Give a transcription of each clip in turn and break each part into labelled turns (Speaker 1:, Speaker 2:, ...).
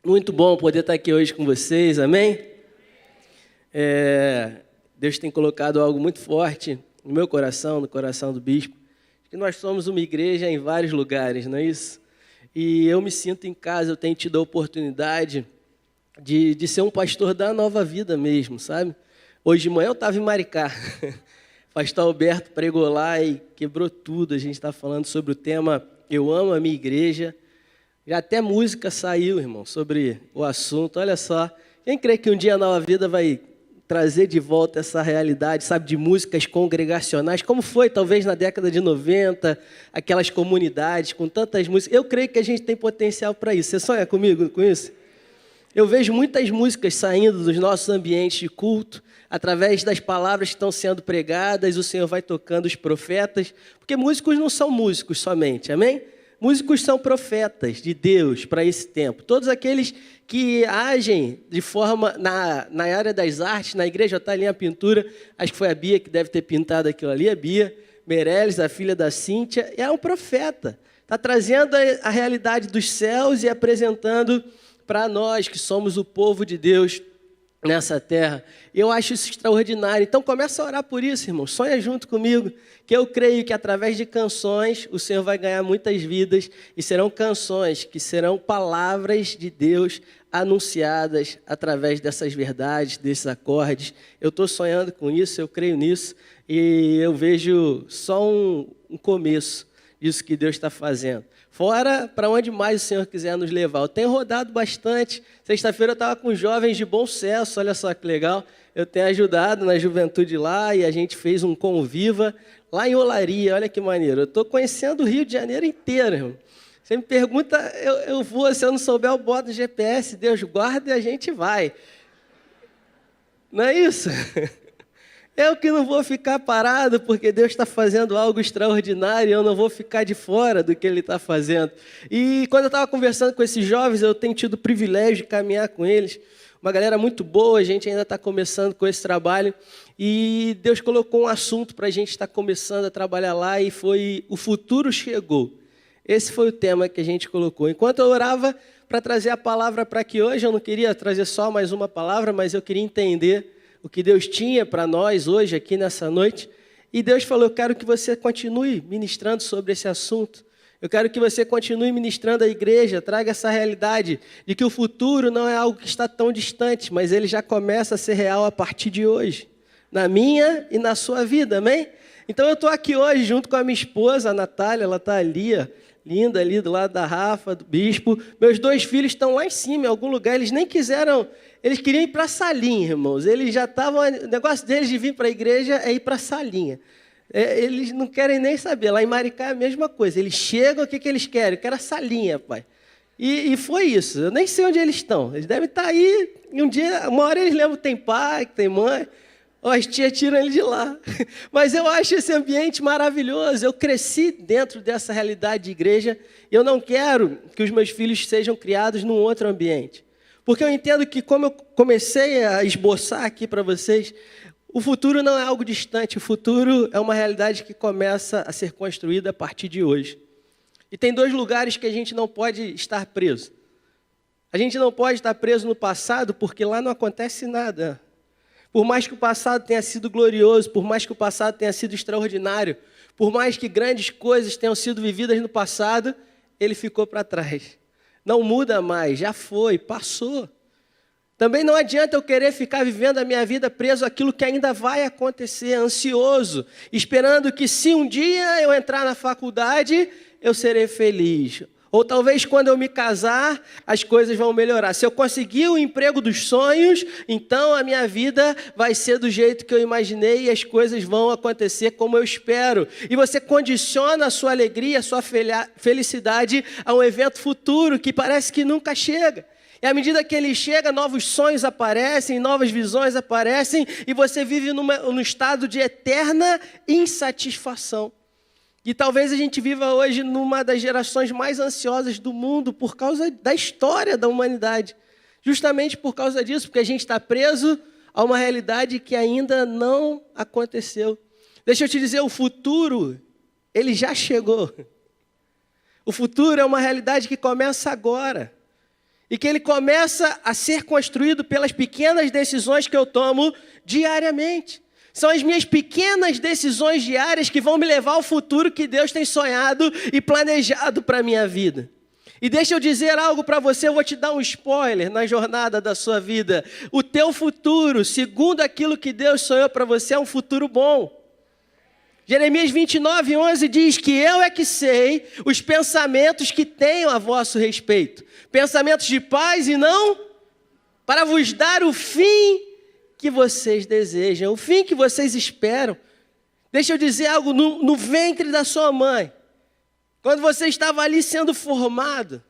Speaker 1: Muito bom poder estar aqui hoje com vocês, amém? Deus tem colocado algo muito forte no meu coração, no coração do bispo, que nós somos uma igreja em vários lugares, não é isso? E eu me sinto em casa, eu tenho tido a oportunidade de ser um pastor da nova vida mesmo, sabe? Hoje de manhã eu estava em Maricá, pastor Alberto pregou lá e quebrou tudo, a gente está falando sobre o tema Eu Amo a Minha Igreja. Já até música saiu, irmão, sobre o assunto. Olha só, quem crê que um dia a Nova Vida vai trazer de volta essa realidade, sabe, de músicas congregacionais, como foi talvez na década de 90, aquelas comunidades com tantas músicas. Eu creio que a gente tem potencial para isso. Você sonha comigo com isso? Eu vejo muitas músicas saindo dos nossos ambientes de culto, através das palavras que estão sendo pregadas, o Senhor vai tocando os profetas, porque músicos não são músicos somente, amém? Músicos são profetas de Deus para esse tempo. Todos aqueles que agem de forma na área das artes, na igreja está ali a pintura, acho que foi a Bia que deve ter pintado aquilo ali, a Bia Meirelles, a filha da Cíntia, é um profeta. Está trazendo a realidade dos céus e apresentando para nós que somos o povo de Deus nessa terra. Eu acho isso extraordinário. Então começa a orar por isso, irmão. Sonha junto comigo, que eu creio que através de canções o Senhor vai ganhar muitas vidas e serão canções que serão palavras de Deus anunciadas através dessas verdades, desses acordes. Eu estou sonhando com isso, eu creio nisso e eu vejo só um começo disso que Deus está fazendo. Fora para onde mais o Senhor quiser nos levar. Eu tenho rodado bastante. Sexta-feira eu estava com jovens de Bom Sucesso, olha só que legal. Eu tenho ajudado na juventude lá e a gente fez um Conviva lá em Olaria, olha que maneiro. Eu estou conhecendo o Rio de Janeiro inteiro, irmão. Você me pergunta, eu vou, se eu não souber eu boto no GPS, Deus guarda e a gente vai. Não é isso? Eu que não vou ficar parado, porque Deus está fazendo algo extraordinário, eu não vou ficar de fora do que Ele está fazendo. E quando eu estava conversando com esses jovens, eu tenho tido o privilégio de caminhar com eles. Uma galera muito boa, a gente ainda está começando com esse trabalho. E Deus colocou um assunto para a gente estar começando a trabalhar lá, e foi O Futuro Chegou. Esse foi o tema que a gente colocou. Enquanto eu orava para trazer a palavra para aqui hoje, eu não queria trazer só mais uma palavra, mas eu queria entender o que Deus tinha para nós hoje, aqui nessa noite. E Deus falou, eu quero que você continue ministrando sobre esse assunto. Eu quero que você continue ministrando à igreja, traga essa realidade de que o futuro não é algo que está tão distante, mas ele já começa a ser real a partir de hoje, na minha e na sua vida, amém? Então eu estou aqui hoje junto com a minha esposa, a Natália, ela está ali, ó, linda ali do lado da Rafa, do bispo. Meus 2 filhos estão lá em cima, em algum lugar, eles nem quiseram... Eles queriam ir para a salinha, irmãos. Eles já estavam... O negócio deles de vir para a igreja é ir para a salinha. Eles não querem nem saber. Lá em Maricá é a mesma coisa. Eles chegam, o que eles querem? Eu quero a salinha, pai. E foi isso. Eu nem sei onde eles estão. Eles devem estar aí. E um dia, uma hora eles lembram que tem pai, que tem mãe. As tias tiram ele de lá. Mas eu acho esse ambiente maravilhoso. Eu cresci dentro dessa realidade de igreja. E eu não quero que os meus filhos sejam criados num outro ambiente. Porque eu entendo que, como eu comecei a esboçar aqui para vocês, o futuro não é algo distante, o futuro é uma realidade que começa a ser construída a partir de hoje. E tem 2 lugares que a gente não pode estar preso. A gente não pode estar preso no passado, porque lá não acontece nada. Por mais que o passado tenha sido glorioso, por mais que o passado tenha sido extraordinário, por mais que grandes coisas tenham sido vividas no passado, ele ficou para trás. Não muda mais, já foi, passou. Também não adianta eu querer ficar vivendo a minha vida preso àquilo que ainda vai acontecer, ansioso, esperando que se um dia eu entrar na faculdade, eu serei feliz. Ou talvez quando eu me casar, as coisas vão melhorar. Se eu conseguir o emprego dos sonhos, então a minha vida vai ser do jeito que eu imaginei e as coisas vão acontecer como eu espero. E você condiciona a sua alegria, a sua felicidade a um evento futuro que parece que nunca chega. E à medida que ele chega, novos sonhos aparecem, novas visões aparecem e você vive num estado de eterna insatisfação. E talvez a gente viva hoje numa das gerações mais ansiosas do mundo por causa da história da humanidade. Justamente por causa disso, porque a gente está preso a uma realidade que ainda não aconteceu. Deixa eu te dizer, o futuro, ele já chegou. O futuro é uma realidade que começa agora. e que ele começa a ser construído pelas pequenas decisões que eu tomo diariamente. São as minhas pequenas decisões diárias que vão me levar ao futuro que Deus tem sonhado e planejado para a minha vida. E deixa eu dizer algo para você, eu vou te dar um spoiler na jornada da sua vida. O teu futuro, segundo aquilo que Deus sonhou para você, é um futuro bom. Jeremias 29:11 diz que eu é que sei os pensamentos que tenho a vosso respeito. Pensamentos de paz e não para vos dar o fim que vocês desejam, o fim que vocês esperam. Deixa eu dizer algo, no ventre da sua mãe, quando você estava ali sendo formado,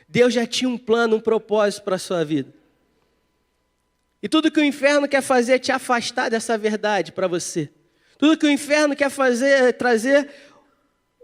Speaker 1: Deus já tinha um plano, um propósito para a sua vida. E tudo que o inferno quer fazer é te afastar dessa verdade para você. Tudo que o inferno quer fazer é trazer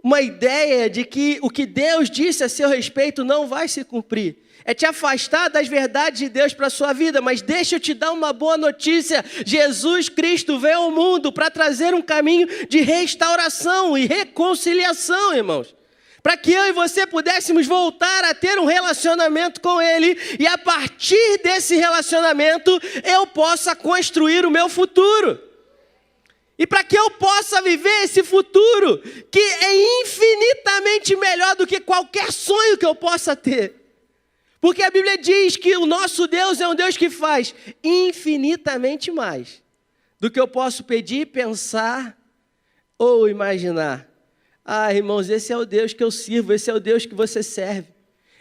Speaker 1: uma ideia de que o que Deus disse a seu respeito não vai se cumprir. É te afastar das verdades de Deus para a sua vida. Mas deixa eu te dar uma boa notícia. Jesus Cristo veio ao mundo para trazer um caminho de restauração e reconciliação, irmãos. Para que eu e você pudéssemos voltar a ter um relacionamento com Ele. E a partir desse relacionamento, eu possa construir o meu futuro. E para que eu possa viver esse futuro, que é infinitamente melhor do que qualquer sonho que eu possa ter. Porque a Bíblia diz que o nosso Deus é um Deus que faz infinitamente mais do que eu posso pedir, pensar ou imaginar. Ah, irmãos, esse é o Deus que eu sirvo, esse é o Deus que você serve.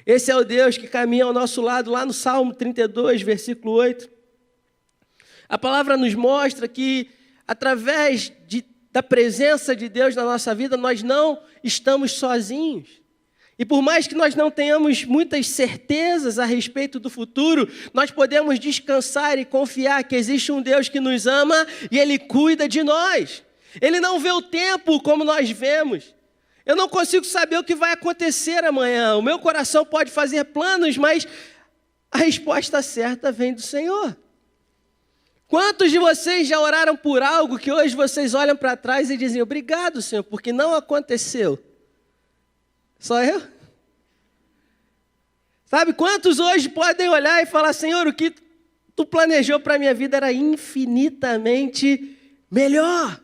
Speaker 1: Esse é o Deus que caminha ao nosso lado, lá no Salmo 32, versículo 8. A palavra nos mostra que através da presença de Deus na nossa vida, nós não estamos sozinhos. E por mais que nós não tenhamos muitas certezas a respeito do futuro, nós podemos descansar e confiar que existe um Deus que nos ama e Ele cuida de nós. Ele não vê o tempo como nós vemos. Eu não consigo saber o que vai acontecer amanhã. O meu coração pode fazer planos, mas a resposta certa vem do Senhor. Quantos de vocês já oraram por algo que hoje vocês olham para trás e dizem, obrigado, Senhor, porque não aconteceu? Só eu? Sabe, quantos hoje podem olhar e falar, Senhor, o que Tu planejou para a minha vida era infinitamente melhor.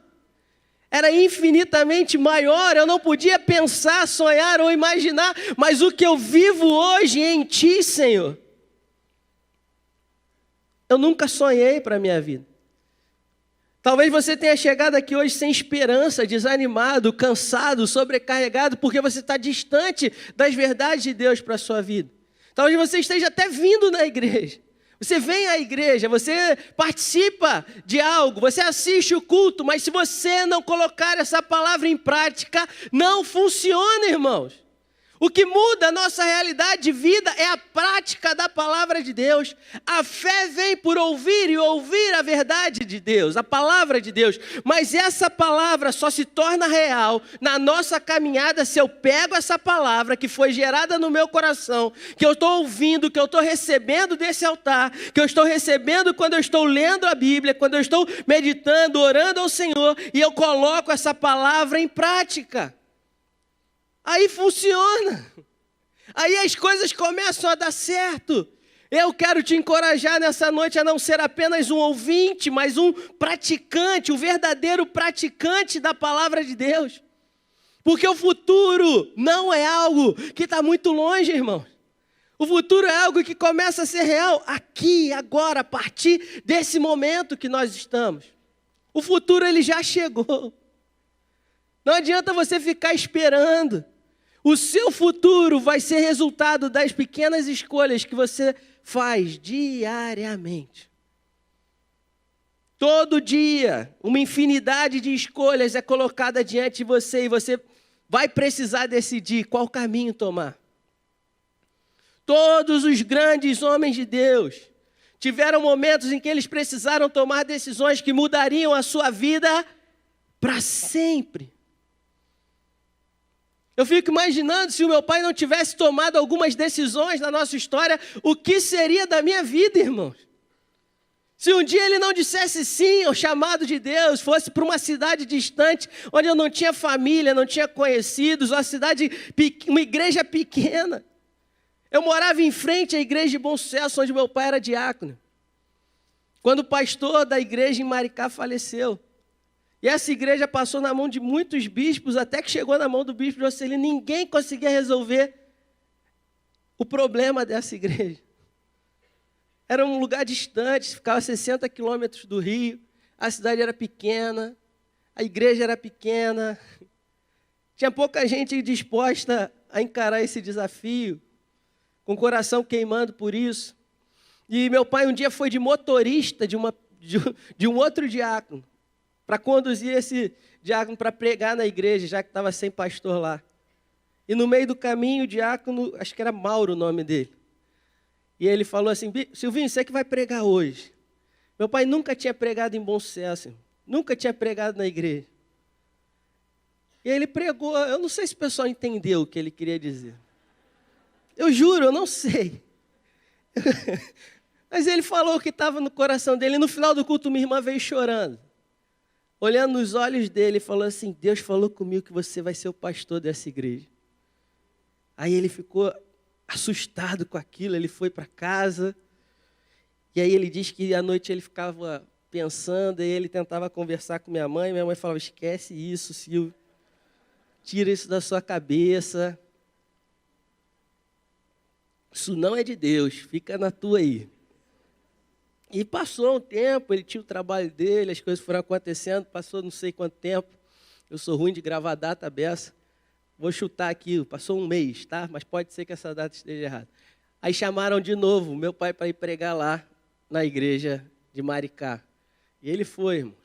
Speaker 1: Era infinitamente maior, eu não podia pensar, sonhar ou imaginar, mas o que eu vivo hoje em Ti, Senhor, eu nunca sonhei para a minha vida. Talvez você tenha chegado aqui hoje sem esperança, desanimado, cansado, sobrecarregado, porque você está distante das verdades de Deus para a sua vida. Talvez você esteja até vindo na igreja. Você vem à igreja, você participa de algo, você assiste o culto, mas se você não colocar essa palavra em prática, não funciona, irmãos. O que muda a nossa realidade de vida é a prática da palavra de Deus. A fé vem por ouvir e ouvir a verdade de Deus, a palavra de Deus. Mas essa palavra só se torna real na nossa caminhada se eu pego essa palavra que foi gerada no meu coração, que eu estou ouvindo, que eu estou recebendo desse altar, que eu estou recebendo quando eu estou lendo a Bíblia, quando eu estou meditando, orando ao Senhor, e eu coloco essa palavra em prática. Aí funciona, aí as coisas começam a dar certo. Eu quero te encorajar nessa noite a não ser apenas um ouvinte, mas um praticante, o verdadeiro praticante da palavra de Deus. Porque o futuro não é algo que está muito longe, irmãos. O futuro é algo que começa a ser real aqui, agora, a partir desse momento que nós estamos. O futuro ele já chegou. Não adianta você ficar esperando. O seu futuro vai ser resultado das pequenas escolhas que você faz diariamente. Todo dia, uma infinidade de escolhas é colocada diante de você e você vai precisar decidir qual caminho tomar. Todos os grandes homens de Deus tiveram momentos em que eles precisaram tomar decisões que mudariam a sua vida para sempre. Eu fico imaginando se o meu pai não tivesse tomado algumas decisões na nossa história, o que seria da minha vida, irmãos? Se um dia ele não dissesse sim ao chamado de Deus, fosse para uma cidade distante, onde eu não tinha família, não tinha conhecidos, uma igreja pequena. Eu morava em frente à igreja de Bom Sucesso, onde meu pai era diácono. Quando o pastor da igreja em Maricá faleceu. E essa igreja passou na mão de muitos bispos, até que chegou na mão do bispo de Juscelino. Ninguém conseguia resolver o problema dessa igreja. Era um lugar distante, ficava a 60 quilômetros do Rio. A cidade era pequena, a igreja era pequena. Tinha pouca gente disposta a encarar esse desafio, com o coração queimando por isso. E meu pai um dia foi de motorista de um outro diácono, para conduzir esse diácono para pregar na igreja, já que estava sem pastor lá. E no meio do caminho, o diácono, acho que era Mauro o nome dele, e ele falou assim: Silvinho, você que vai pregar hoje. Meu pai nunca tinha pregado em Bom Sucesso, nunca tinha pregado na igreja. E ele pregou, eu não sei se o pessoal entendeu o que ele queria dizer. Eu juro, eu não sei. Mas ele falou o que estava no coração dele. E no final do culto, minha irmã veio chorando. Olhando nos olhos dele, falou assim: Deus falou comigo que você vai ser o pastor dessa igreja. Aí ele ficou assustado com aquilo, ele foi para casa. E aí ele diz que à noite ele ficava pensando, e ele tentava conversar com minha mãe falava: esquece isso, Silvio. Tira isso da sua cabeça. Isso não é de Deus, fica na tua aí. E passou um tempo, ele tinha o trabalho dele, as coisas foram acontecendo, passou não sei quanto tempo. Eu sou ruim de gravar data beça. Vou chutar aqui, passou um mês, tá? Mas pode ser que essa data esteja errada. Aí chamaram de novo meu pai para ir pregar lá na igreja de Maricá. E ele foi, irmão.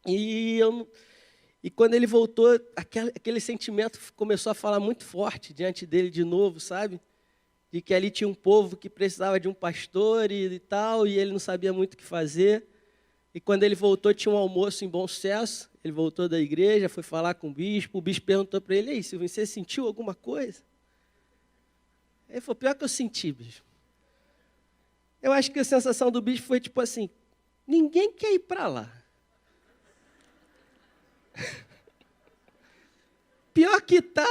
Speaker 1: E quando ele voltou, aquele sentimento começou a falar muito forte diante dele de novo, sabe? De que ali tinha um povo que precisava de um pastor e tal, e ele não sabia muito o que fazer. E quando ele voltou, tinha um almoço em Bom Sucesso. Ele voltou da igreja, foi falar com o bispo perguntou para ele: ei, Silvio, você sentiu alguma coisa? Ele falou: pior que eu senti, bispo. Eu acho que a sensação do bispo foi tipo assim: ninguém quer ir para lá. Pior que tá.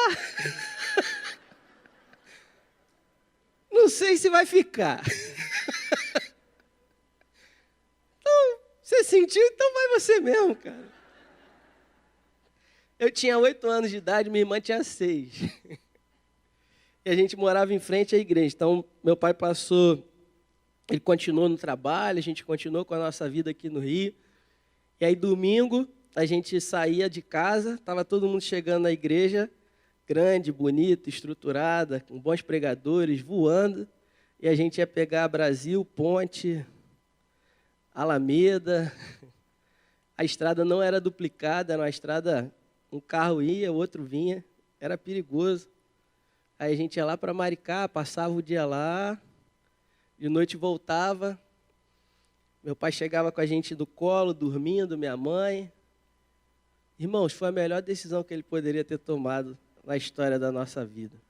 Speaker 1: Não sei se vai ficar. Então, você sentiu, então vai você mesmo, cara. Eu tinha 8 anos de idade, minha irmã tinha 6. E a gente morava em frente à igreja. Então, meu pai ele continuou no trabalho, a gente continuou com a nossa vida aqui no Rio. E aí, domingo, a gente saía de casa, estava todo mundo chegando na igreja, grande, bonita, estruturada, com bons pregadores, voando. E a gente ia pegar Brasil, Ponte, Alameda. A estrada não era duplicada, era uma estrada, um carro ia, o outro vinha, era perigoso. Aí a gente ia lá para Maricá, passava o dia lá, de noite voltava. Meu pai chegava com a gente no colo, dormindo, minha mãe. Irmãos, foi a melhor decisão que ele poderia ter tomado na história da nossa vida.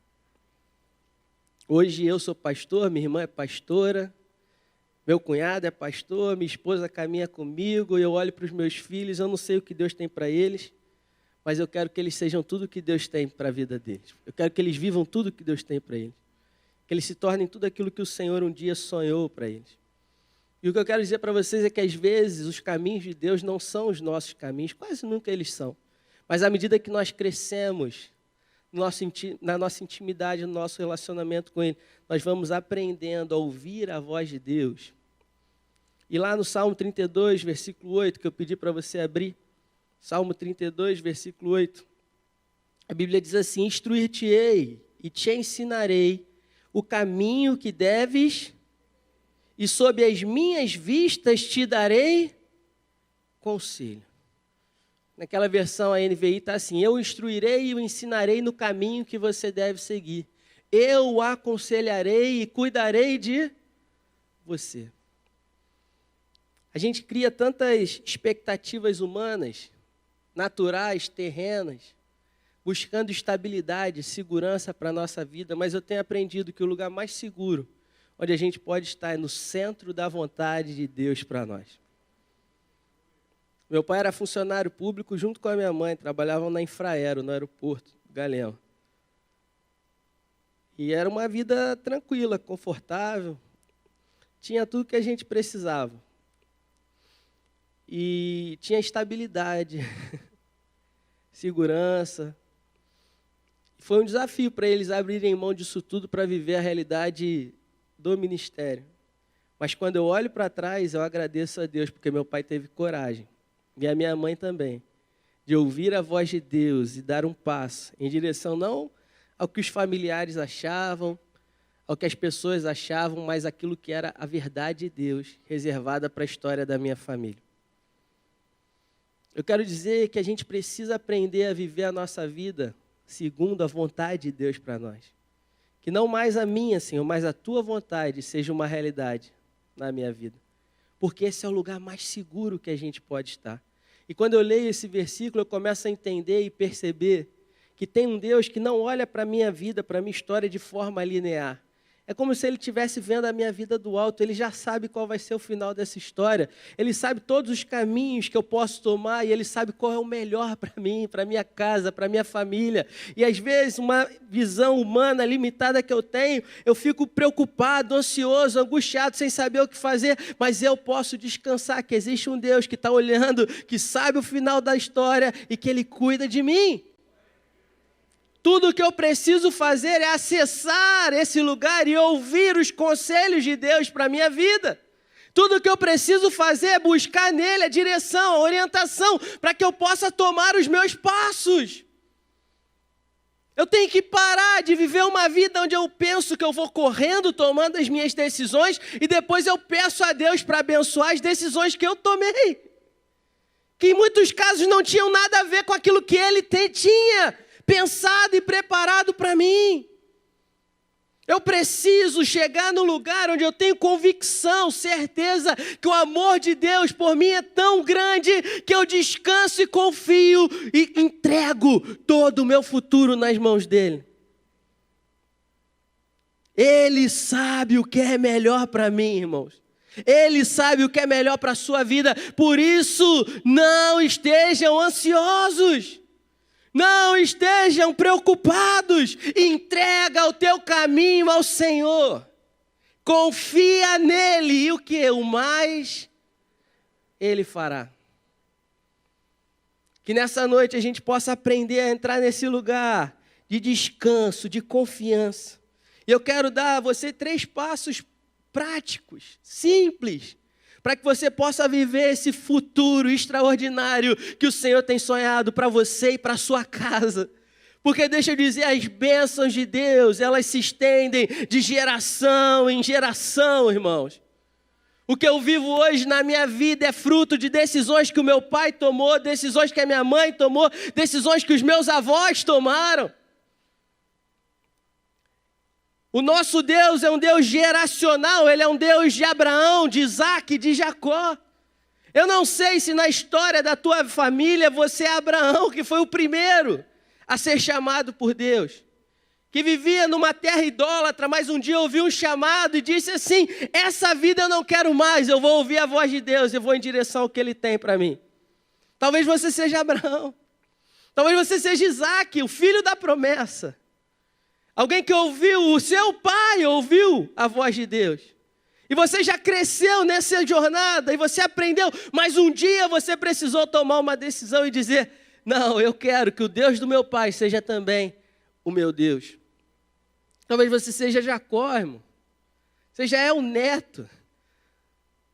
Speaker 1: Hoje eu sou pastor, minha irmã é pastora, meu cunhado é pastor, minha esposa caminha comigo, eu olho para os meus filhos, eu não sei o que Deus tem para eles, mas eu quero que eles sejam tudo o que Deus tem para a vida deles. Eu quero que eles vivam tudo o que Deus tem para eles. Que eles se tornem tudo aquilo que o Senhor um dia sonhou para eles. E o que eu quero dizer para vocês é que, às vezes, os caminhos de Deus não são os nossos caminhos, quase nunca eles são. Mas à medida que nós crescemos na nossa intimidade, no nosso relacionamento com Ele, nós vamos aprendendo a ouvir a voz de Deus. E lá no Salmo 32, versículo 8, que eu pedi para você abrir, Salmo 32, versículo 8, a Bíblia diz assim: instruir-te-ei e te ensinarei o caminho que deves, e sob as minhas vistas te darei conselho. Naquela versão a NVI está assim: eu instruirei e o ensinarei no caminho que você deve seguir. Eu o aconselharei e cuidarei de você. A gente cria tantas expectativas humanas, naturais, terrenas, buscando estabilidade, segurança para a nossa vida, mas eu tenho aprendido que o lugar mais seguro onde a gente pode estar é no centro da vontade de Deus para nós. Meu pai era funcionário público junto com a minha mãe, trabalhavam na Infraero, no aeroporto do Galeão. E era uma vida tranquila, confortável. Tinha tudo que a gente precisava. E tinha estabilidade, segurança. Foi um desafio para eles abrirem mão disso tudo para viver a realidade do ministério. Mas quando eu olho para trás, eu agradeço a Deus, porque meu pai teve coragem, e a minha mãe também, de ouvir a voz de Deus e dar um passo em direção não ao que os familiares achavam, ao que as pessoas achavam, mas aquilo que era a verdade de Deus, reservada para a história da minha família. Eu quero dizer que a gente precisa aprender a viver a nossa vida segundo a vontade de Deus para nós. Que não mais a minha, Senhor, mas a tua vontade seja uma realidade na minha vida. Porque esse é o lugar mais seguro que a gente pode estar. E quando eu leio esse versículo, eu começo a entender e perceber que tem um Deus que não olha para a minha vida, para a minha história de forma linear. É como se ele estivesse vendo a minha vida do alto, ele já sabe qual vai ser o final dessa história, ele sabe todos os caminhos que eu posso tomar e ele sabe qual é o melhor para mim, para minha casa, para minha família. E às vezes uma visão humana limitada que eu tenho, eu fico preocupado, ansioso, angustiado, sem saber o que fazer, mas eu posso descansar que existe um Deus que está olhando, que sabe o final da história e que ele cuida de mim. Tudo o que eu preciso fazer é acessar esse lugar e ouvir os conselhos de Deus para a minha vida. Tudo o que eu preciso fazer é buscar nele a direção, a orientação, para que eu possa tomar os meus passos. Eu tenho que parar de viver uma vida onde eu penso que eu vou correndo, tomando as minhas decisões, e depois eu peço a Deus para abençoar as decisões que eu tomei. Que em muitos casos não tinham nada a ver com aquilo que ele tinha pensado e preparado para mim. Eu preciso chegar no lugar onde eu tenho convicção, certeza que o amor de Deus por mim é tão grande que eu descanso e confio e entrego todo o meu futuro nas mãos dele. Ele sabe o que é melhor para mim, irmãos. Ele sabe o que é melhor para a sua vida. Por isso, não estejam ansiosos. Não estejam preocupados, entrega o teu caminho ao Senhor, confia nele e o que? O mais ele fará. Que nessa noite a gente possa aprender a entrar nesse lugar de descanso, de confiança. E eu quero dar a você 3 passos práticos, simples, para que você possa viver esse futuro extraordinário que o Senhor tem sonhado para você e para a sua casa. Porque deixa eu dizer, as bênçãos de Deus, elas se estendem de geração em geração, irmãos. O que eu vivo hoje na minha vida é fruto de decisões que o meu pai tomou, decisões que a minha mãe tomou, decisões que os meus avós tomaram. O nosso Deus é um Deus geracional, Ele é um Deus de Abraão, de Isaac, de Jacó. Eu não sei se na história da tua família você é Abraão, que foi o primeiro a ser chamado por Deus. Que vivia numa terra idólatra, mas um dia ouviu um chamado e disse assim, essa vida eu não quero mais, eu vou ouvir a voz de Deus, eu vou em direção ao que Ele tem para mim. Talvez você seja Abraão, talvez você seja Isaac, o filho da promessa. Alguém que ouviu, o seu pai ouviu a voz de Deus. E você já cresceu nessa jornada, e você aprendeu, mas um dia você precisou tomar uma decisão e dizer, não, eu quero que o Deus do meu pai seja também o meu Deus. Talvez você seja Jacó, irmão. Você já é um neto.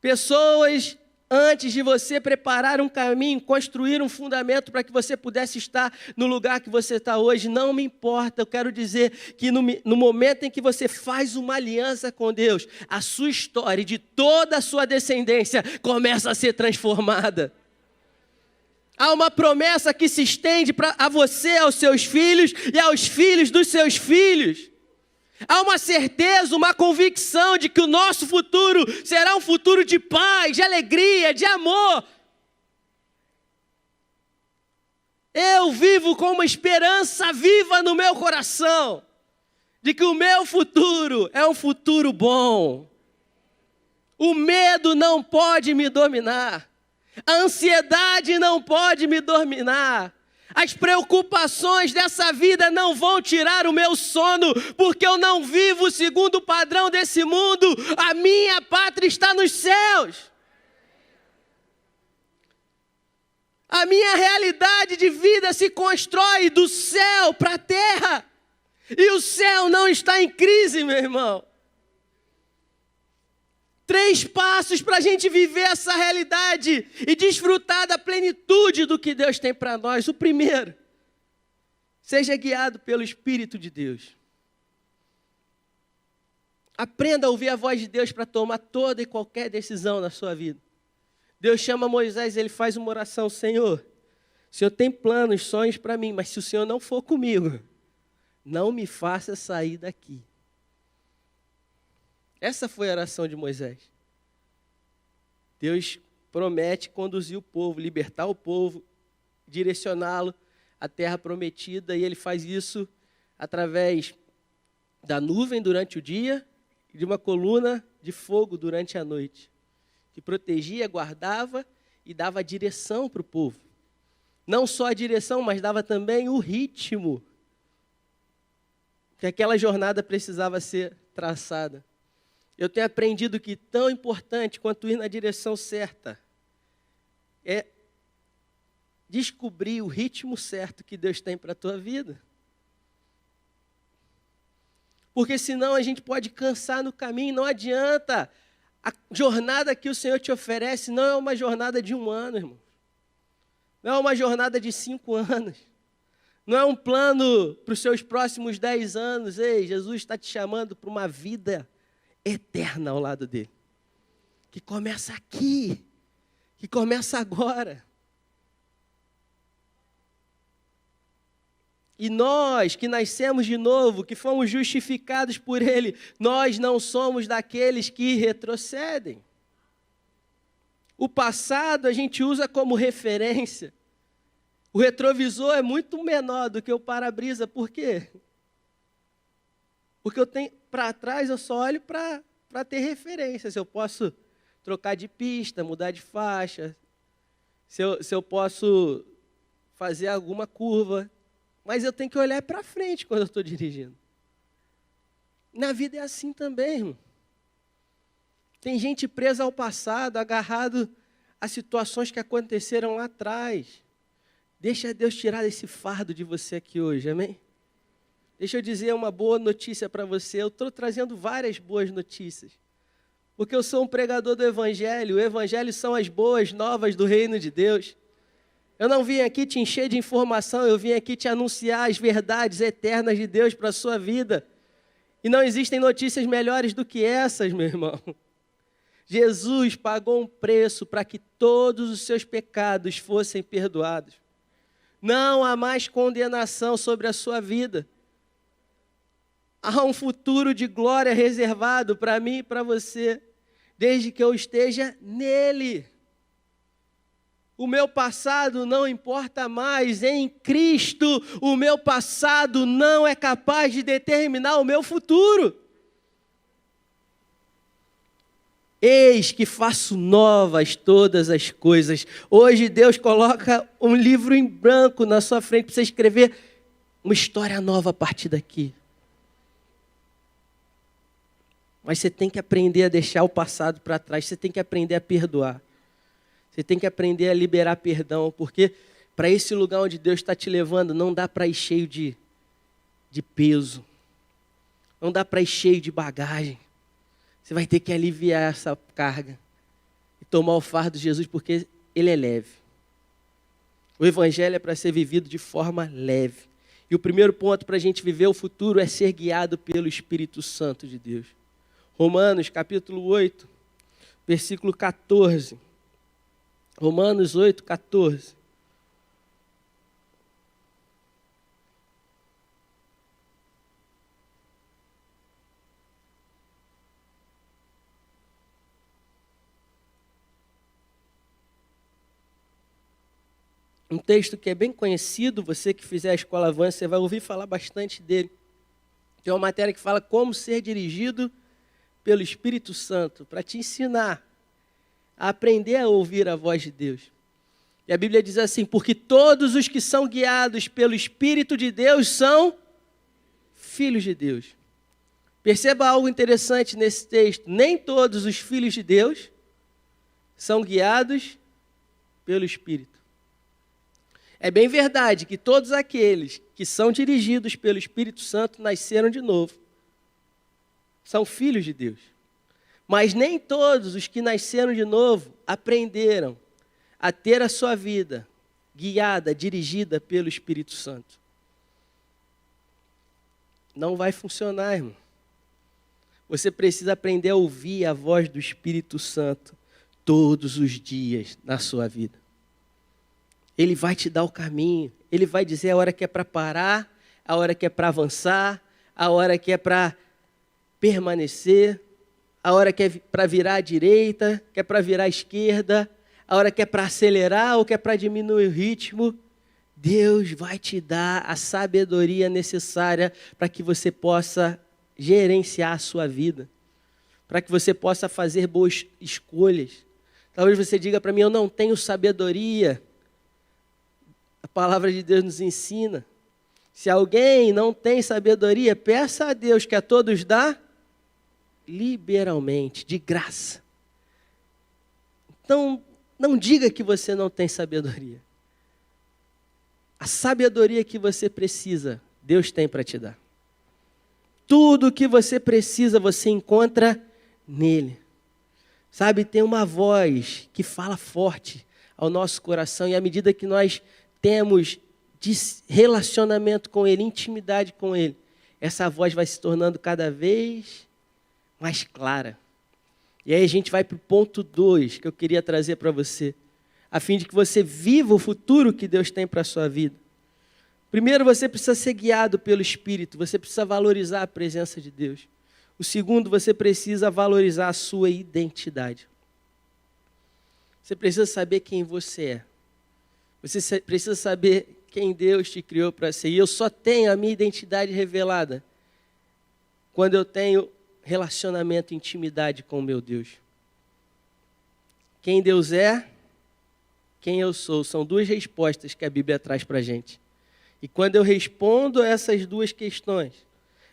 Speaker 1: Pessoas antes de você preparar um caminho, construir um fundamento para que você pudesse estar no lugar que você está hoje, não me importa, eu quero dizer que no momento em que você faz uma aliança com Deus, a sua história e de toda a sua descendência começa a ser transformada. Há uma promessa que se estende a você, aos seus filhos e aos filhos dos seus filhos. Há uma certeza, uma convicção de que o nosso futuro será um futuro de paz, de alegria, de amor. Eu vivo com uma esperança viva no meu coração, de que o meu futuro é um futuro bom. O medo não pode me dominar, a ansiedade não pode me dominar. As preocupações dessa vida não vão tirar o meu sono, porque eu não vivo segundo o padrão desse mundo. A minha pátria está nos céus. A minha realidade de vida se constrói do céu para a terra. E o céu não está em crise, meu irmão. 3 passos para a gente viver essa realidade e desfrutar da plenitude do que Deus tem para nós. O primeiro, seja guiado pelo Espírito de Deus. Aprenda a ouvir a voz de Deus para tomar toda e qualquer decisão na sua vida. Deus chama Moisés, ele faz uma oração: Senhor, o Senhor tem planos, sonhos para mim, mas se o Senhor não for comigo, não me faça sair daqui. Essa foi a oração de Moisés. Deus promete conduzir o povo, libertar o povo, direcioná-lo à terra prometida, e ele faz isso através da nuvem durante o dia e de uma coluna de fogo durante a noite, que protegia, guardava e dava direção para o povo. Não só a direção, mas dava também o ritmo que aquela jornada precisava ser traçada. Eu tenho aprendido que tão importante quanto ir na direção certa é descobrir o ritmo certo que Deus tem para a tua vida. Porque senão a gente pode cansar no caminho, não adianta. A jornada que o Senhor te oferece não é uma jornada de 1 ano, irmão. Não é uma jornada de 5 anos. Não é um plano para os seus próximos 10 anos. Ei, Jesus está te chamando para uma vida eterna ao lado dele. Que começa aqui. Que começa agora. E nós que nascemos de novo, que fomos justificados por ele, nós não somos daqueles que retrocedem. O passado a gente usa como referência. O retrovisor é muito menor do que o para-brisa. Por quê? Porque eu tenho para trás, eu só olho para ter referência. Se eu posso trocar de pista, mudar de faixa, se eu posso fazer alguma curva. Mas eu tenho que olhar para frente quando eu estou dirigindo. Na vida é assim também, irmão. Tem gente presa ao passado, agarrado a situações que aconteceram lá atrás. Deixa Deus tirar esse fardo de você aqui hoje, amém? Deixa eu dizer uma boa notícia para você. Eu estou trazendo várias boas notícias. Porque eu sou um pregador do Evangelho. O Evangelho são as boas novas do reino de Deus. Eu não vim aqui te encher de informação, eu vim aqui te anunciar as verdades eternas de Deus para a sua vida. E não existem notícias melhores do que essas, meu irmão. Jesus pagou um preço para que todos os seus pecados fossem perdoados. Não há mais condenação sobre a sua vida. Há um futuro de glória reservado para mim e para você, desde que eu esteja nele. O meu passado não importa mais, em Cristo, o meu passado não é capaz de determinar o meu futuro. Eis que faço novas todas as coisas. Hoje Deus coloca um livro em branco na sua frente para você escrever uma história nova a partir daqui. Mas você tem que aprender a deixar o passado para trás, você tem que aprender a perdoar. Você tem que aprender a liberar perdão, porque para esse lugar onde Deus está te levando, não dá para ir cheio de peso. Não dá para ir cheio de bagagem. Você vai ter que aliviar essa carga e tomar o fardo de Jesus, porque ele é leve. O Evangelho é para ser vivido de forma leve. E o primeiro ponto para a gente viver o futuro é ser guiado pelo Espírito Santo de Deus. Romanos, capítulo 8, versículo 14. Romanos 8, 14. Um texto que é bem conhecido, você que fizer a escola Avança, você vai ouvir falar bastante dele. Tem uma matéria que fala como ser dirigido pelo Espírito Santo, para te ensinar a aprender a ouvir a voz de Deus. E a Bíblia diz assim, porque todos os que são guiados pelo Espírito de Deus são filhos de Deus. Perceba algo interessante nesse texto. Nem todos os filhos de Deus são guiados pelo Espírito. É bem verdade que todos aqueles que são dirigidos pelo Espírito Santo nasceram de novo. São filhos de Deus. Mas nem todos os que nasceram de novo aprenderam a ter a sua vida guiada, dirigida pelo Espírito Santo. Não vai funcionar, irmão. Você precisa aprender a ouvir a voz do Espírito Santo todos os dias na sua vida. Ele vai te dar o caminho, ele vai dizer a hora que é para parar, a hora que é para avançar, a hora que é para permanecer, a hora que é para virar à direita, que é para virar à esquerda, a hora que é para acelerar ou que é para diminuir o ritmo. Deus vai te dar a sabedoria necessária para que você possa gerenciar a sua vida, para que você possa fazer boas escolhas. Talvez você diga para mim, eu não tenho sabedoria. A palavra de Deus nos ensina. Se alguém não tem sabedoria, peça a Deus que a todos dá liberalmente, de graça. Então, não diga que você não tem sabedoria. A sabedoria que você precisa, Deus tem para te dar. Tudo o que você precisa, você encontra nele. Sabe, tem uma voz que fala forte ao nosso coração, e à medida que nós temos relacionamento com ele, intimidade com ele, essa voz vai se tornando cada vez mais clara. E aí a gente vai para o ponto 2 que eu queria trazer para você, a fim de que você viva o futuro que Deus tem para a sua vida. Primeiro, você precisa ser guiado pelo Espírito, você precisa valorizar a presença de Deus. O segundo, você precisa valorizar a sua identidade. Você precisa saber quem você é. Você precisa saber quem Deus te criou para ser. E eu só tenho a minha identidade revelada quando eu tenho relacionamento, intimidade com o meu Deus. Quem Deus é, quem eu sou, são duas respostas que a Bíblia traz para a gente. E quando eu respondo a essas duas questões,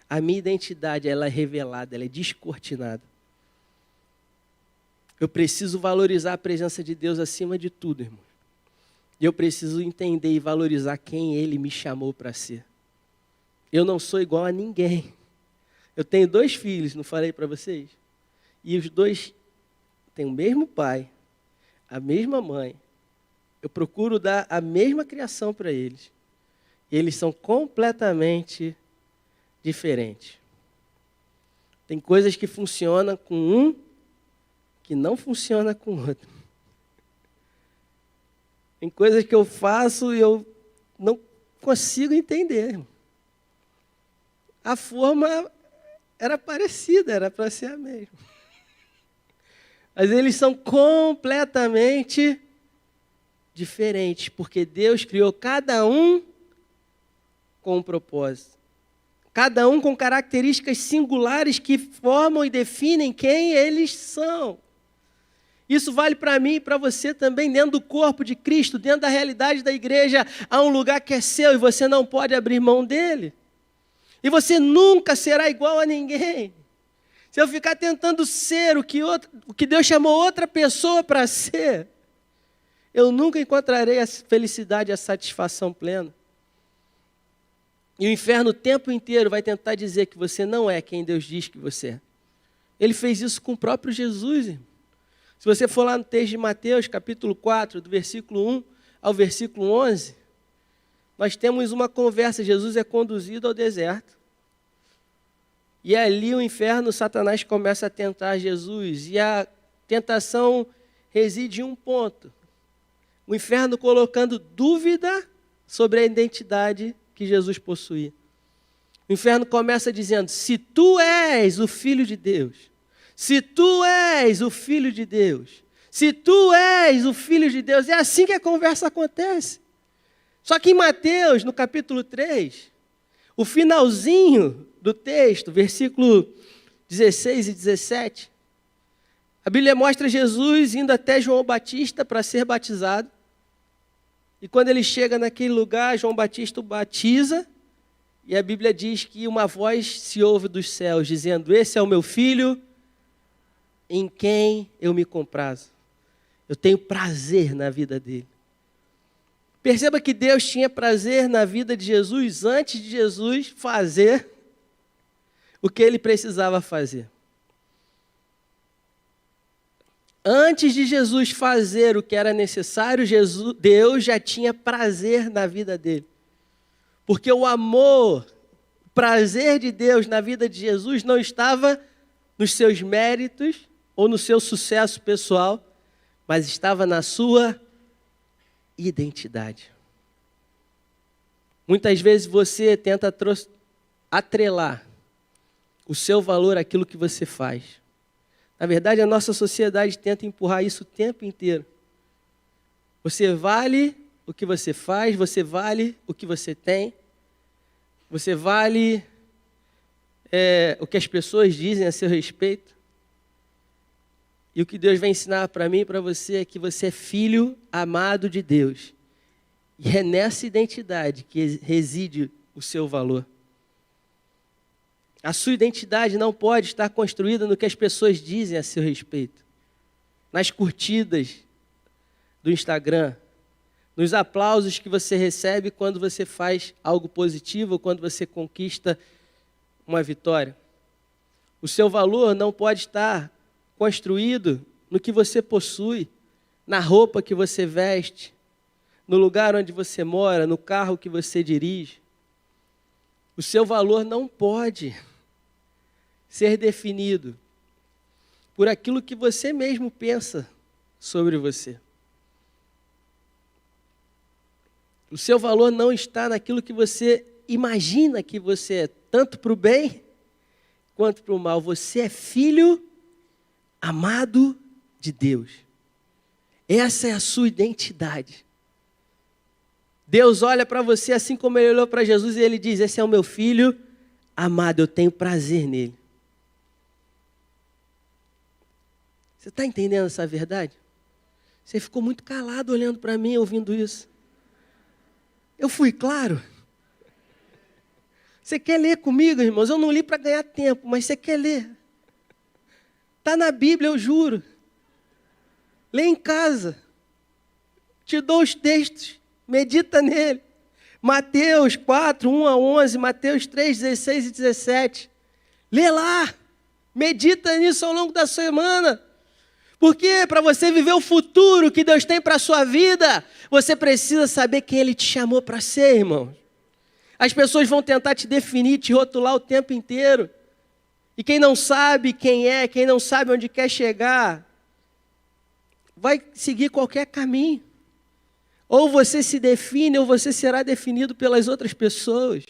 Speaker 1: a minha identidade ela é revelada, ela é descortinada. Eu preciso valorizar a presença de Deus acima de tudo, irmão. E eu preciso entender e valorizar quem Ele me chamou para ser. Eu não sou igual a ninguém. Eu tenho 2 filhos, não falei para vocês? E os 2 têm o mesmo pai, a mesma mãe. Eu procuro dar a mesma criação para eles. E eles são completamente diferentes. Tem coisas que funcionam com um, que não funciona com o outro. Tem coisas que eu faço e eu não consigo entender. A forma era parecida, era para ser a mesma. Mas eles são completamente diferentes, porque Deus criou cada um com um propósito. Cada um com características singulares que formam e definem quem eles são. Isso vale para mim e para você também, dentro do corpo de Cristo, dentro da realidade da igreja. Há um lugar que é seu e você não pode abrir mão dele. E você nunca será igual a ninguém. Se eu ficar tentando ser o que Deus chamou outra pessoa para ser, eu nunca encontrarei a felicidade e a satisfação plena. E o inferno o tempo inteiro vai tentar dizer que você não é quem Deus diz que você é. Ele fez isso com o próprio Jesus, irmão. Se você for lá no texto de Mateus, capítulo 4, do versículo 1 ao versículo 11, nós temos uma conversa. Jesus é conduzido ao deserto. E ali o inferno, Satanás começa a tentar Jesus. E a tentação reside em um ponto. O inferno colocando dúvida sobre a identidade que Jesus possuía. O inferno começa dizendo, se tu és o Filho de Deus, se tu és o Filho de Deus, se tu és o Filho de Deus, é assim que a conversa acontece. Só que em Mateus, no capítulo 3, o finalzinho do texto, versículo 16 e 17, a Bíblia mostra Jesus indo até João Batista para ser batizado. E quando ele chega naquele lugar, João Batista o batiza, e a Bíblia diz que uma voz se ouve dos céus, dizendo: esse é o meu filho, em quem eu me comprazo. Eu tenho prazer na vida dele. Perceba que Deus tinha prazer na vida de Jesus antes de Jesus fazer o que ele precisava fazer. Antes de Jesus fazer o que era necessário, Deus já tinha prazer na vida dele. Porque o amor, o prazer de Deus na vida de Jesus não estava nos seus méritos ou no seu sucesso pessoal, mas estava na sua identidade. Muitas vezes você tenta atrelar o seu valor àquilo que você faz. Na verdade, a nossa sociedade tenta empurrar isso o tempo inteiro. Você vale o que você faz, você vale o que você tem, você vale o que as pessoas dizem a seu respeito. E o que Deus vai ensinar para mim e para você é que você é filho amado de Deus. E é nessa identidade que reside o seu valor. A sua identidade não pode estar construída no que as pessoas dizem a seu respeito. Nas curtidas do Instagram, nos aplausos que você recebe quando você faz algo positivo ou quando você conquista uma vitória. O seu valor não pode estar construído no que você possui, na roupa que você veste, no lugar onde você mora, no carro que você dirige. O seu valor não pode ser definido por aquilo que você mesmo pensa sobre você. O seu valor não está naquilo que você imagina que você é, tanto para o bem quanto para o mal. Você é filho amado de Deus. Essa é a sua identidade. Deus olha para você assim como ele olhou para Jesus e ele diz: esse é o meu filho amado, eu tenho prazer nele. Você está entendendo essa verdade? Você ficou muito calado olhando para mim, ouvindo isso. Eu fui claro? Você quer ler comigo, irmãos? Eu não li para ganhar tempo, mas você quer ler? Está na Bíblia, eu juro. Lê em casa. Te dou os textos. Medita nele. Mateus 4, 1 a 11, Mateus 3, 16 e 17. Lê lá. Medita nisso ao longo da semana. Porque para você viver o futuro que Deus tem para a sua vida, você precisa saber quem Ele te chamou para ser, irmão. As pessoas vão tentar te definir, te rotular o tempo inteiro. E quem não sabe quem é, quem não sabe onde quer chegar, vai seguir qualquer caminho. Ou você se define, ou você será definido pelas outras pessoas.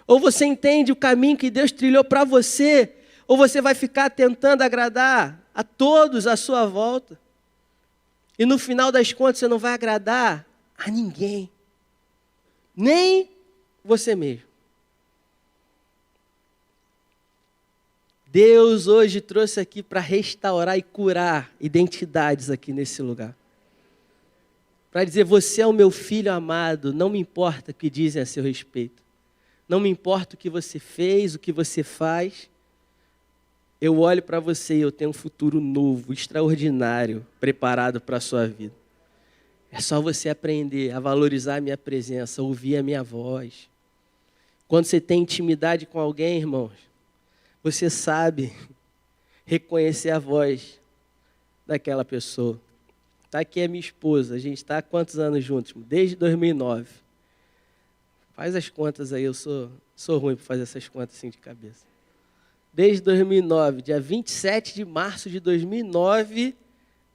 Speaker 1: Ou você entende o caminho que Deus trilhou para você, ou você vai ficar tentando agradar a todos à sua volta. E no final das contas você não vai agradar a ninguém. Nem você mesmo. Deus hoje trouxe aqui para restaurar e curar identidades aqui nesse lugar. Para dizer: você é o meu filho amado, não me importa o que dizem a seu respeito. Não me importa o que você fez, o que você faz. Eu olho para você e eu tenho um futuro novo, extraordinário, preparado para a sua vida. É só você aprender a valorizar a minha presença, ouvir a minha voz. Quando você tem intimidade com alguém, irmãos, você sabe reconhecer a voz daquela pessoa. Está aqui a minha esposa, a gente está há quantos anos juntos? Desde 2009. Faz as contas aí, eu sou ruim para fazer essas contas assim de cabeça. Desde 2009, dia 27 de março de 2009,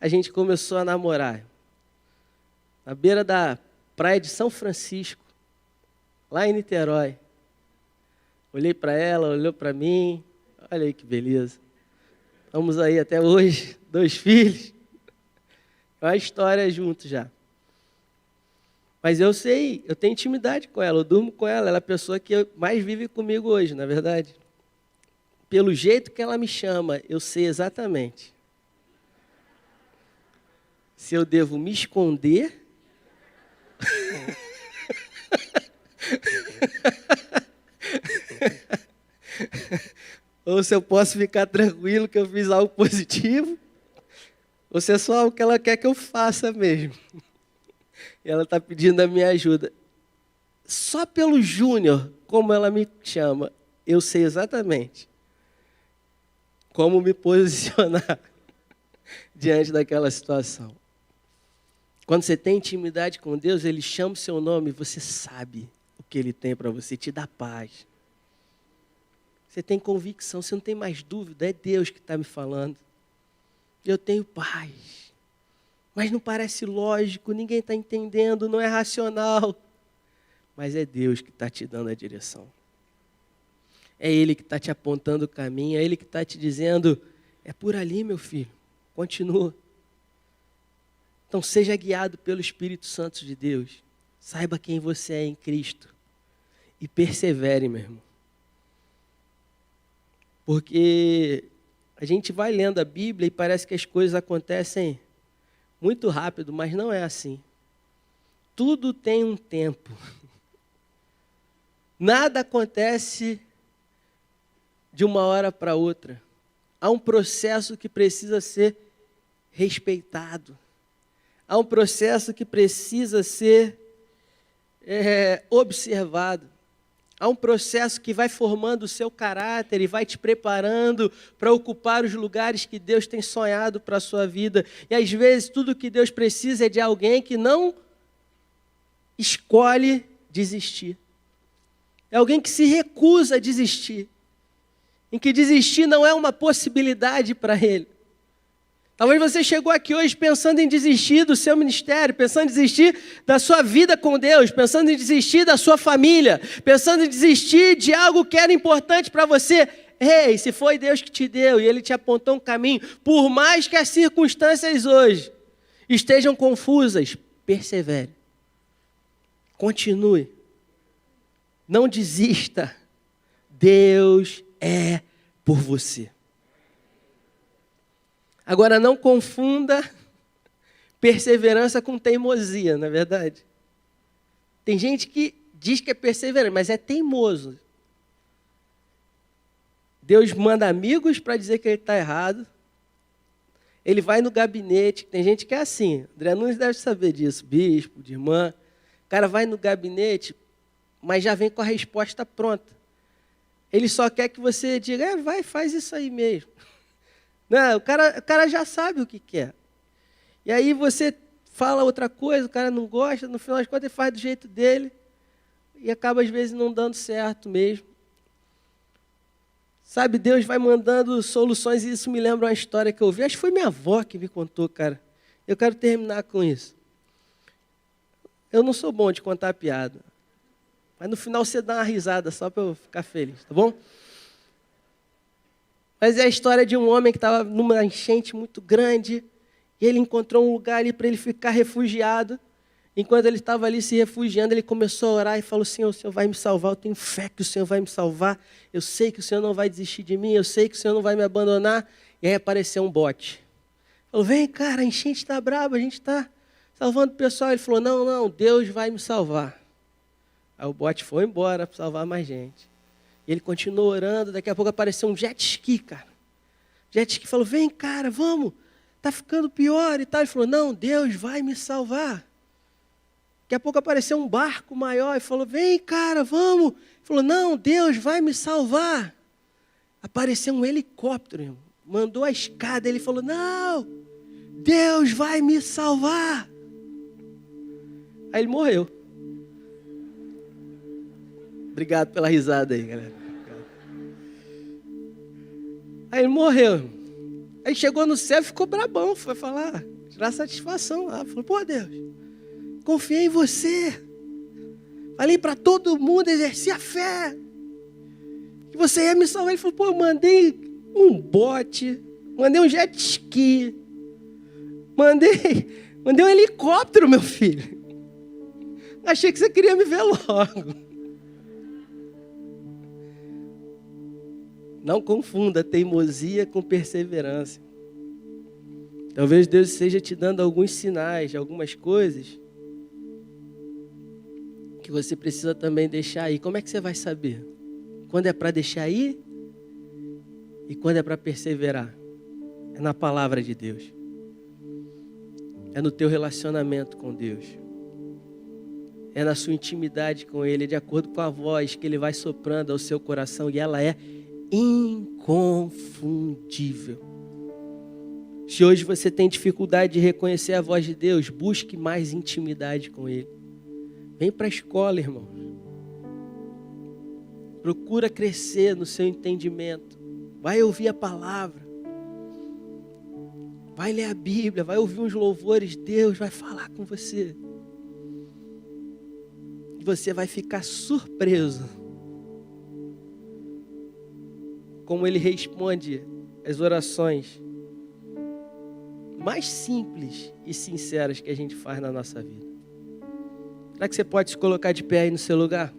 Speaker 1: a gente começou a namorar. Na beira da praia de São Francisco, lá em Niterói. Olhei para ela, olhou para mim. Olha aí que beleza. Estamos aí até hoje, 2 filhos. É uma história junto já. Mas eu sei, eu tenho intimidade com ela, eu durmo com ela. Ela é a pessoa que mais vive comigo hoje, na verdade. Pelo jeito que ela me chama, eu sei exatamente se eu devo me esconder Ou se eu posso ficar tranquilo que eu fiz algo positivo, ou se é só algo que ela quer que eu faça mesmo. E ela está pedindo a minha ajuda. Só pelo Júnior, como ela me chama, eu sei exatamente como me posicionar diante daquela situação. Quando você tem intimidade com Deus, Ele chama o seu nome, você sabe o que Ele tem para você, te dá paz. Você tem convicção, você não tem mais dúvida, é Deus que está me falando. Eu tenho paz. Mas não parece lógico, ninguém está entendendo, não é racional. Mas é Deus que está te dando a direção. É Ele que está te apontando o caminho, é Ele que está te dizendo, é por ali, meu filho, continua. Então seja guiado pelo Espírito Santo de Deus. Saiba quem você é em Cristo. E persevere, meu irmão. Porque a gente vai lendo a Bíblia e parece que as coisas acontecem muito rápido, mas não é assim. Tudo tem um tempo. Nada acontece de uma hora para outra. Há um processo que precisa ser respeitado. Há um processo que precisa ser observado. Há um processo que vai formando o seu caráter e vai te preparando para ocupar os lugares que Deus tem sonhado para a sua vida. E às vezes tudo que Deus precisa é de alguém que não escolhe desistir. É alguém que se recusa a desistir. Em que desistir não é uma possibilidade para ele. Talvez você chegou aqui hoje pensando em desistir do seu ministério, pensando em desistir da sua vida com Deus, pensando em desistir da sua família, pensando em desistir de algo que era importante para você. Ei, se foi Deus que te deu e Ele te apontou um caminho, por mais que as circunstâncias hoje estejam confusas, persevere. Continue. Não desista. Deus é por você. Agora, não confunda perseverança com teimosia, não é verdade? Tem gente que diz que é perseverante, mas é teimoso. Deus manda amigos para dizer que ele está errado. Ele vai no gabinete, tem gente que é assim. André Nunes deve saber disso, bispo, de irmã. O cara vai no gabinete, mas já vem com a resposta pronta. Ele só quer que você diga, vai, faz isso aí mesmo. Não, o cara já sabe o que quer. E aí você fala outra coisa, o cara não gosta, no final das contas ele faz do jeito dele e acaba às vezes não dando certo mesmo. Sabe, Deus vai mandando soluções e isso me lembra uma história que eu ouvi. Acho que foi minha avó que me contou, cara. Eu quero terminar com isso. Eu não sou bom de contar piada, mas no final você dá uma risada só para eu ficar feliz, tá bom? Mas é a história de um homem que estava numa enchente muito grande e ele encontrou um lugar ali para ele ficar refugiado. Enquanto ele estava ali se refugiando, ele começou a orar e falou, Senhor, o Senhor vai me salvar, eu tenho fé que o Senhor vai me salvar, eu sei que o Senhor não vai desistir de mim, eu sei que o Senhor não vai me abandonar. E aí apareceu um bote. Falou, vem cara, a enchente está braba, a gente está salvando o pessoal. Ele falou, não, Deus vai me salvar. Aí o bote foi embora para salvar mais gente. E ele continuou orando, daqui a pouco apareceu um jet ski, cara. Jet ski falou, vem cara, vamos, tá ficando pior e tal. Ele falou, não, Deus vai me salvar. Daqui a pouco apareceu um barco maior e falou, vem cara, vamos. Ele falou, não, Deus vai me salvar. Apareceu um helicóptero, irmão. Mandou a escada, ele falou, não, Deus vai me salvar. Aí ele morreu. Obrigado pela risada aí, galera. Aí ele morreu. Aí chegou no céu e ficou brabão. Foi falar, tirar satisfação lá. Falou, pô Deus, confiei em você. Falei para todo mundo exercer a fé. Que você ia me salvar. Ele falou, pô, eu mandei um bote, mandei um jet ski, mandei um helicóptero, meu filho. Achei que você queria me ver logo. Não confunda teimosia com perseverança. Talvez Deus esteja te dando alguns sinais, algumas coisas, que você precisa também deixar ir. Como é que você vai saber? Quando é para deixar ir e quando é para perseverar? É na palavra de Deus. É no teu relacionamento com Deus. É na sua intimidade com Ele, de acordo com a voz que Ele vai soprando ao seu coração, e ela é inconfundível. Se hoje você tem dificuldade de reconhecer a voz de Deus, busque mais intimidade com Ele. Vem para a escola, irmão. Procura crescer no seu entendimento. Vai ouvir a palavra. Vai ler a Bíblia, vai ouvir uns louvores, Deus vai falar com você. E você vai ficar surpreso como Ele responde as orações mais simples e sinceras que a gente faz na nossa vida. Será que você pode se colocar de pé aí no seu lugar?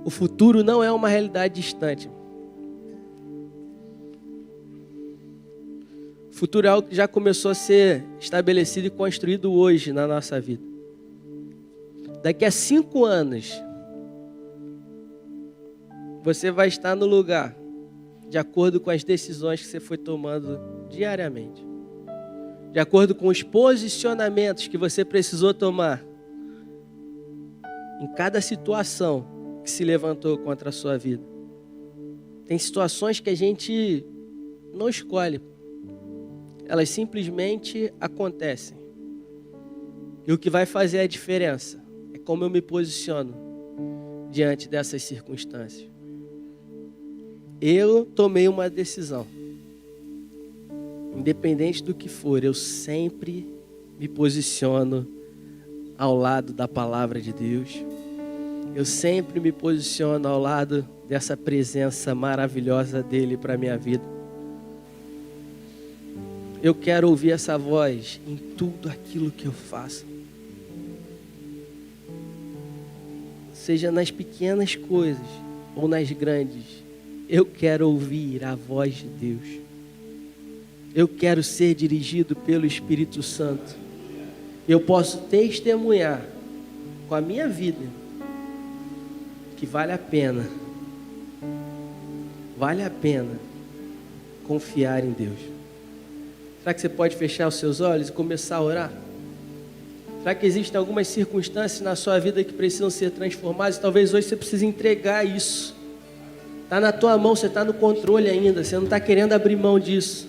Speaker 1: O futuro não é uma realidade distante. O futuro é algo que já começou a ser estabelecido e construído hoje na nossa vida. Daqui a 5 anos, você vai estar no lugar de acordo com as decisões que você foi tomando diariamente. De acordo com os posicionamentos que você precisou tomar em cada situação que se levantou contra a sua vida. Tem situações que a gente não escolhe. Elas simplesmente acontecem. E o que vai fazer a diferença é como eu me posiciono diante dessas circunstâncias. Eu tomei uma decisão. Independente do que for, eu sempre me posiciono ao lado da palavra de Deus. Eu sempre me posiciono ao lado dessa presença maravilhosa dele para a minha vida. Eu quero ouvir essa voz em tudo aquilo que eu faço. Seja nas pequenas coisas ou nas grandes, eu quero ouvir a voz de Deus. Eu quero ser dirigido pelo Espírito Santo. Eu posso testemunhar com a minha vida que vale a pena confiar em Deus. Será que você pode fechar os seus olhos e começar a orar? Será que existem algumas circunstâncias na sua vida que precisam ser transformadas? Talvez hoje você precise entregar isso. Está na tua mão, você está no controle ainda, você não está querendo abrir mão disso.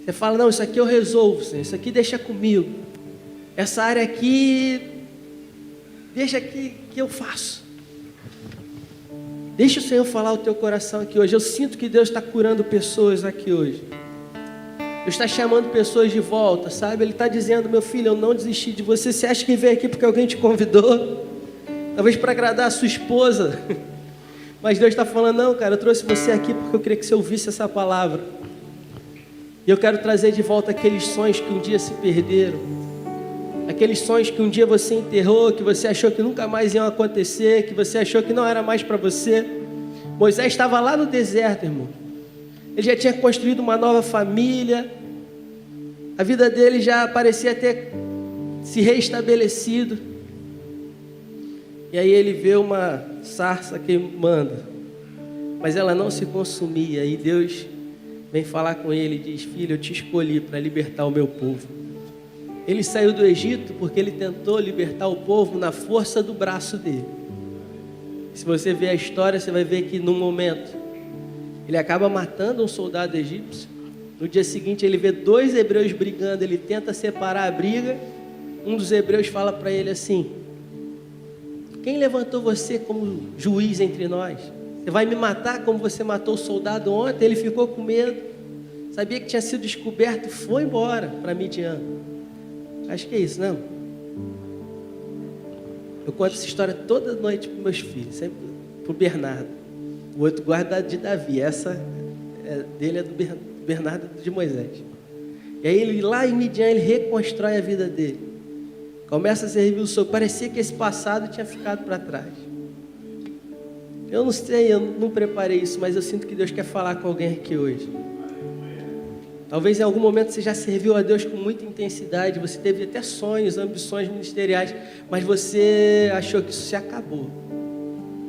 Speaker 1: Você fala, não, isso aqui eu resolvo, Senhor, isso aqui deixa comigo. Essa área aqui, deixa que eu faço. Deixa o Senhor falar o teu coração aqui hoje. Eu sinto que Deus está curando pessoas aqui hoje. Deus está chamando pessoas de volta, sabe? Ele está dizendo, meu filho, eu não desisti de você. Você acha que veio aqui porque alguém te convidou? Talvez para agradar a sua esposa. Mas Deus está falando, não, cara, eu trouxe você aqui porque eu queria que você ouvisse essa palavra. E eu quero trazer de volta aqueles sonhos que um dia se perderam. Aqueles sonhos que um dia você enterrou, que você achou que nunca mais iam acontecer, que você achou que não era mais para você. Moisés estava lá no deserto, irmão. Ele já tinha construído uma nova família. A vida dele já parecia ter se reestabelecido. E aí ele vê uma sarça queimando, mas ela não se consumia. E Deus vem falar com ele e diz, filho, eu te escolhi para libertar o meu povo. Ele saiu do Egito porque ele tentou libertar o povo na força do braço dele. Se você ver a história, você vai ver que num momento ele acaba matando um soldado egípcio. No dia seguinte ele vê 2 hebreus brigando, ele tenta separar a briga. Um dos hebreus fala para ele assim, quem levantou você como juiz entre nós? Você vai me matar como você matou o soldado ontem? Ele ficou com medo, sabia que tinha sido descoberto e foi embora para Midian. Acho que é isso, não? Eu conto essa história toda noite para meus filhos, sempre para o Bernardo. O outro guarda de Davi, essa dele é do Bernardo de Moisés. E aí ele lá em Midian, ele reconstrói a vida dele. Começa a servir o Senhor. Parecia que esse passado tinha ficado para trás. Eu não sei, eu não preparei isso, mas eu sinto que Deus quer falar com alguém aqui hoje. Talvez em algum momento você já serviu a Deus com muita intensidade, você teve até sonhos, ambições ministeriais, mas você achou que isso se acabou.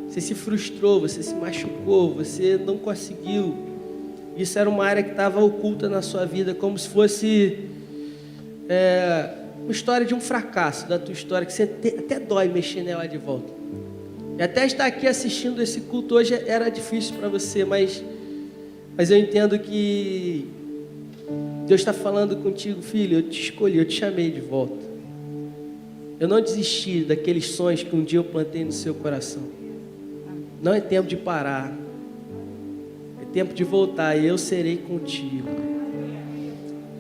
Speaker 1: Você se frustrou, você se machucou, você não conseguiu. Isso era uma área que estava oculta na sua vida, como se fosse uma história de um fracasso da tua história, que você até dói mexer nela de volta. E até estar aqui assistindo esse culto hoje era difícil para você, mas eu entendo que Deus está falando contigo, filho, eu te escolhi, eu te chamei de volta. Eu não desisti daqueles sonhos que um dia eu plantei no seu coração. Não é tempo de parar. É tempo de voltar e eu serei contigo.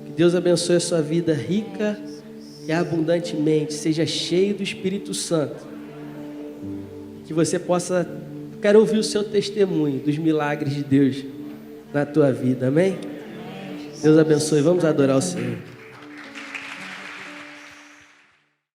Speaker 1: Que Deus abençoe a sua vida rica e abundantemente. Seja cheio do Espírito Santo. Que você possa... Quero ouvir o seu testemunho dos milagres de Deus na tua vida. Amém? Deus abençoe. Vamos adorar o Senhor.